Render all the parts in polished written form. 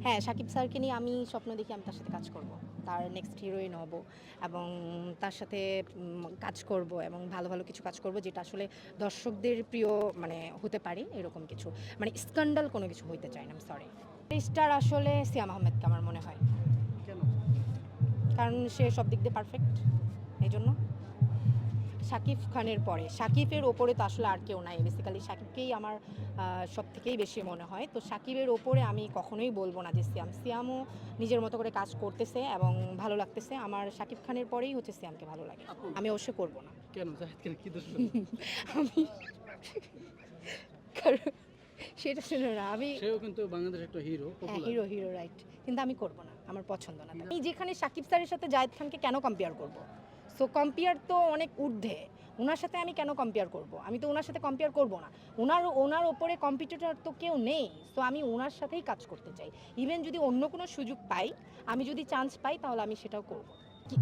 হ্যাঁ, শাকিব স্যারকে নিয়ে আমি স্বপ্ন দেখি আমি তার সাথে কাজ করব। তার নেক্সট হিরোইন হব এবং তার সাথে কাজ করব এবং ভালো, ভালো কিছু কাজ করব যেটা আসলে দর্শকদের প্রিয় মানে হতে পারে এরকম কিছু। মানে স্ক্যান্ডাল কোনো কিছু হইতে চাই না, আমি সরি। স্টার আসলে সিয়াম আহমেদকে আমার মনে হয়। কেন? কারণ সে সব দিক দিয়ে পারফেক্ট, এইজন্য। শাকিব খানের পরে শাকিবের ওপরে তো আসলে আর কেউ নাই, বেসিক্যালি শাকিবকেই আমার সব থেকেই বেশি মনে হয়। তো শাকিবের ওপরে আমি কখনোই বলবো না যে সিয়ামও নিজের মতো করে কাজ করতেছে এবং ভালো লাগতেছে। আমার শাকিব খানের পরেই হচ্ছে সিয়ামকে ভালো লাগে। আপু আমি অবশ্যই করবো না। কেন জাহিদ খান কি দোষ করলো? আমি কারণ সেটা শুনে না আমি। সেও কিন্তু বাংলাদেশের একটা হিরো, হ্যাঁ, পপুলার। হিরো হিরো রাইট, কিন্তু আমি করব না, আমার পছন্দ না। আমি যেখানে শাকিব স্যারের সাথে জায়েদ খানকে কেন কম্পেয়ার করব? সো কম্পেয়ার তো অনেক ঊর্ধ্বে, ওনার সাথে আমি কেন কম্পেয়ার করব? আমি তো ওনার সাথে কম্পেয়ার করব না। ওনার ওপরে কম্পিটিটর তো কেউ নেই। সো আমি ওনার সাথেই কাজ করতে চাই। ইভেন যদি অন্য কোনো সুযোগ পাই, আমি যদি চান্স পাই তাহলে আমি সেটাও করব।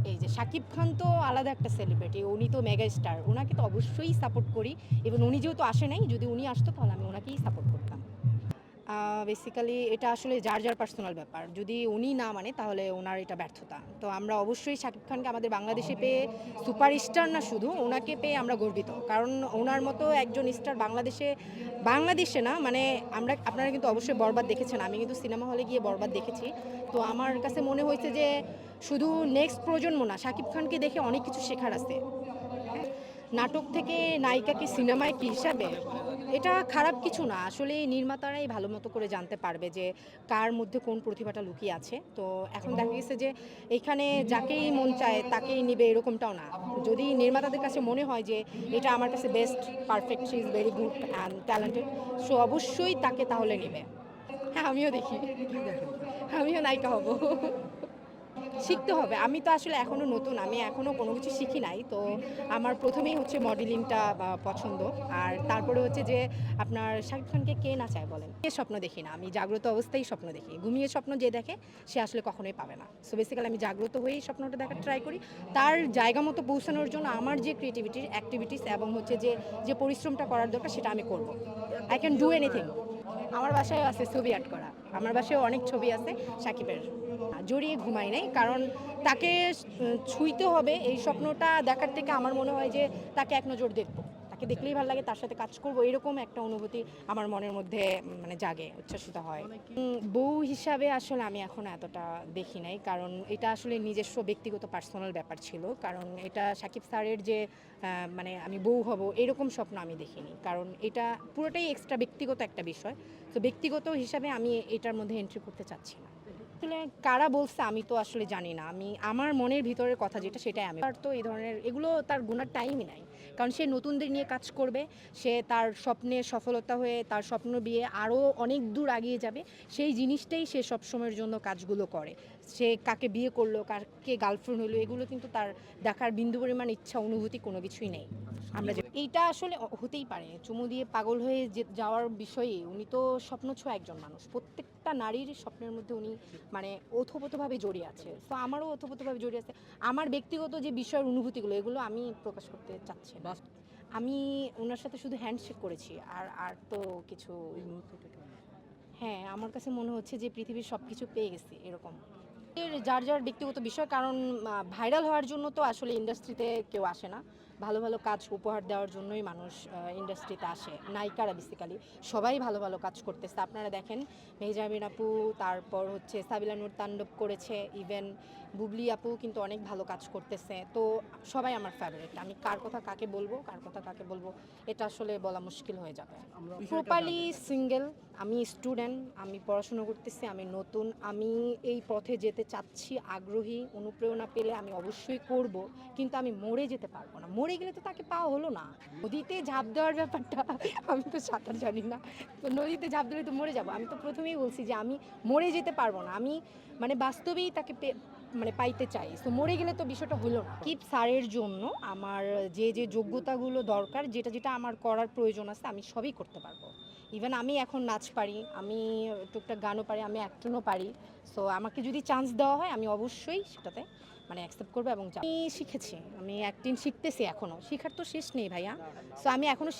এই যে শাকিব খান তো আলাদা একটা সেলিব্রিটি, উনি তো মেগা স্টার, ওনাকে তো অবশ্যই সাপোর্ট করি। ইভেন উনি যেহেতু আসে নাই, যদি উনি আসতো তাহলে আমি ওনাকেই সাপোর্ট করতাম। বেসিক্যালি এটা আসলে যার যার পার্সোনাল ব্যাপার, যদি উনি না মানে তাহলে ওনার এটা ব্যর্থতা। তো আমরা অবশ্যই শাকিব খানকে আমাদের বাংলাদেশে পেয়ে, সুপারস্টার না শুধু, ওনাকে পেয়ে আমরা গর্বিত। কারণ ওনার মতো একজন স্টার বাংলাদেশে না মানে আপনারা কিন্তু অবশ্যই বরবাদ দেখেছেন, আমি কিন্তু সিনেমা হলে গিয়ে বরবাদ দেখেছি। তো আমার কাছে মনে হয়েছে যে শুধু নেক্সট প্রজন্ম না, শাকিব খানকে দেখে অনেক কিছু শেখার আছে। নাটক থেকে নায়িকাকে সিনেমায় কি হিসাবে, এটা খারাপ কিছু না। আসলে নির্মাতারাই ভালো মতো করে জানতে পারবে যে কার মধ্যে কোন প্রতিভাটা লুকিয়ে আছে। তো এখন দেখা গেছে যে এখানে যাকেই মন চায় তাকেই নিবে এরকমটাও না। যদি নির্মাতাদের কাছে মনে হয় যে এটা আমার কাছে best, perfect, she is very good and talented, so অবশ্যই তাকে তাহলে নেবে। হ্যাঁ, আমিও দেখি, কি দেখেন? আমিও নায়িকা হব। শিখতে হবে। আমি তো আসলে এখনো নতুন, আমি এখনো কোনো কিছু শিখি নাই। তো আমার প্রথমেই হচ্ছে মডেলিংটা পছন্দ। আর তারপরে হচ্ছে যে আপনার শাকিব খানকে কে না চায় বলেন? কে স্বপ্ন দেখি না, আমি জাগ্রত অবস্থায় স্বপ্ন দেখি। ঘুমিয়ে স্বপ্ন যে দেখে সে আসলে কখনোই পাবে না। সো বেসিক্যালি আমি জাগ্রত হয়েই স্বপ্নটা দেখার ট্রাই করি। তার জায়গা মতো পৌঁছানোর জন্য আমার যে ক্রিয়েটিভিটির অ্যাক্টিভিটিস এবং হচ্ছে যে পরিশ্রমটা করার দরকার সেটা আমি করব। I can do anything. আমার বাসায় আছে ছবি আর্ট করা। আমার বাসায় অনেক ছবি আছে শাকিবের। জড়িয়ে ঘুমাই নাই, কারণ তাকে ছুঁইতে হবে এই স্বপ্নটা দেখার থেকে আমার মনে হয় যে তাকে এক নজর দেখবো, তাকে দেখলেই ভালো লাগে, তার সাথে কাজ করবো, এরকম একটা অনুভূতি আমার মনের মধ্যে মানে জাগে, উচ্ছ্বসিত হয়। বউ হিসাবে আসলে আমি এখন এতটা দেখি নাই, কারণ এটা আসলে নিজস্ব ব্যক্তিগত পার্সোনাল ব্যাপার ছিল। কারণ এটা শাকিব স্যারের যে মানে আমি বউ হব এরকম স্বপ্ন আমি দেখিনি, কারণ এটা পুরোটাই এক্সট্রা ব্যক্তিগত একটা বিষয়। তো ব্যক্তিগত হিসাবে আমি এটার মধ্যে এন্ট্রি করতে চাচ্ছি না। আসলে কারা বলছে আমি তো আসলে জানি না। আমি আমার মনের ভিতরের কথা যেটা সেটাই আমি। আর তো এই ধরনের এগুলো তার গুনার টাইমই নাই। কারণ সে নতুনদের নিয়ে কাজ করবে, সে তার স্বপ্নের সফলতা হয়ে তার স্বপ্ন বিয়ে আরও অনেক দূর এগিয়ে যাবে। সেই জিনিসটাই সে সবসময়ের জন্য কাজগুলো করে। সে কাকে বিয়ে করলো, কাকে গার্লফ্রেন্ড হলো, এগুলো কিন্তু তার দেখার বিন্দু পরিমাণ ইচ্ছা অনুভূতি কোনো কিছুই নেই। আমরা যে এইটা আসলে হতেই পারে, চুমু দিয়ে পাগল হয়ে যাওয়ার বিষয়ে উনি তো স্বপ্নছোঁয়া একজন মানুষ। প্রত্যেকটা নারীর স্বপ্নের মধ্যে উনি মানে ওতপ্রোতভাবে জড়িয়ে আছে। তো আমারও ওতপ্রোতভাবে জড়িয়ে আছে। আমার ব্যক্তিগত যে বিষয়ের অনুভূতিগুলো এগুলো আমি প্রকাশ করতে চাচ্ছি না। আমি ওনার সাথে শুধু হ্যান্ডশেক করেছি, আর তো কিছু। হ্যাঁ, আমার কাছে মনে হচ্ছে যে পৃথিবীর সব কিছু পেয়ে গেছি এরকম। যার যার ব্যক্তিগত বিষয়, কারণ ভাইরাল হওয়ার জন্য তো আসলে ইন্ডাস্ট্রিতে কেউ আসে না। ভালো ভালো কাজ উপহার দেওয়ার জন্যই মানুষ ইন্ডাস্ট্রিতে আসে। নায়িকারা বেসিক্যালি সবাই ভালো ভালো কাজ করতেছে। আপনারা দেখেন মেহজাবিন আপু, তারপর হচ্ছে সাবিলা নূর তাণ্ডব করেছে, ইভেন বুবলি আপু কিন্তু অনেক ভালো কাজ করতেছে। তো সবাই আমার ফেভারিট। আমি কার কথা কাকে বলবো, কার কথা কাকে বলবো এটা আসলে বলা মুশকিল হয়ে যাবে। প্রপারলি সিঙ্গেল, আমি স্টুডেন্ট, আমি পড়াশোনা করতেছি, আমি নতুন, আমি এই পথে যেতে চাচ্ছি, আগ্রহী। অনুপ্রেরণা পেলে আমি অবশ্যই করব, কিন্তু আমি মরে যেতে পারবো না। মরে গেলে তো তাকে পাওয়া হলো না। নদীতে ঝাঁপ দেওয়ার ব্যাপারটা আমি তো সাঁতার জানি না, তো নদীতে ঝাঁপ দিলে তো মরে যাব। আমি তো প্রথমেই বলছি যে আমি মরে যেতে পারবো না, আমি মানে বাস্তবেই তাকে মানে পাইতে চাই। তো মরে গেলে তো বিষয়টা হলো না। কিপ স্যারের জন্য আমার যে যোগ্যতাগুলো দরকার, যেটা যেটা আমার করার প্রয়োজন আছে, আমি সবই করতে পারবো। ইভেন আমি এখন নাচ পারি, আমি টুকটাক গানও পারি, আমি অ্যাক্টিংও পারি। সো আমাকে যদি চান্স দেওয়া হয় আমি অবশ্যই সেটাতে মানে অ্যাকসেপ্ট করবো এবং আমি শিখেছি, আমি অ্যাক্টিং শিখতেছি, এখনও শেখার তো শেষ নেই ভাইয়া। সো আমি এখনও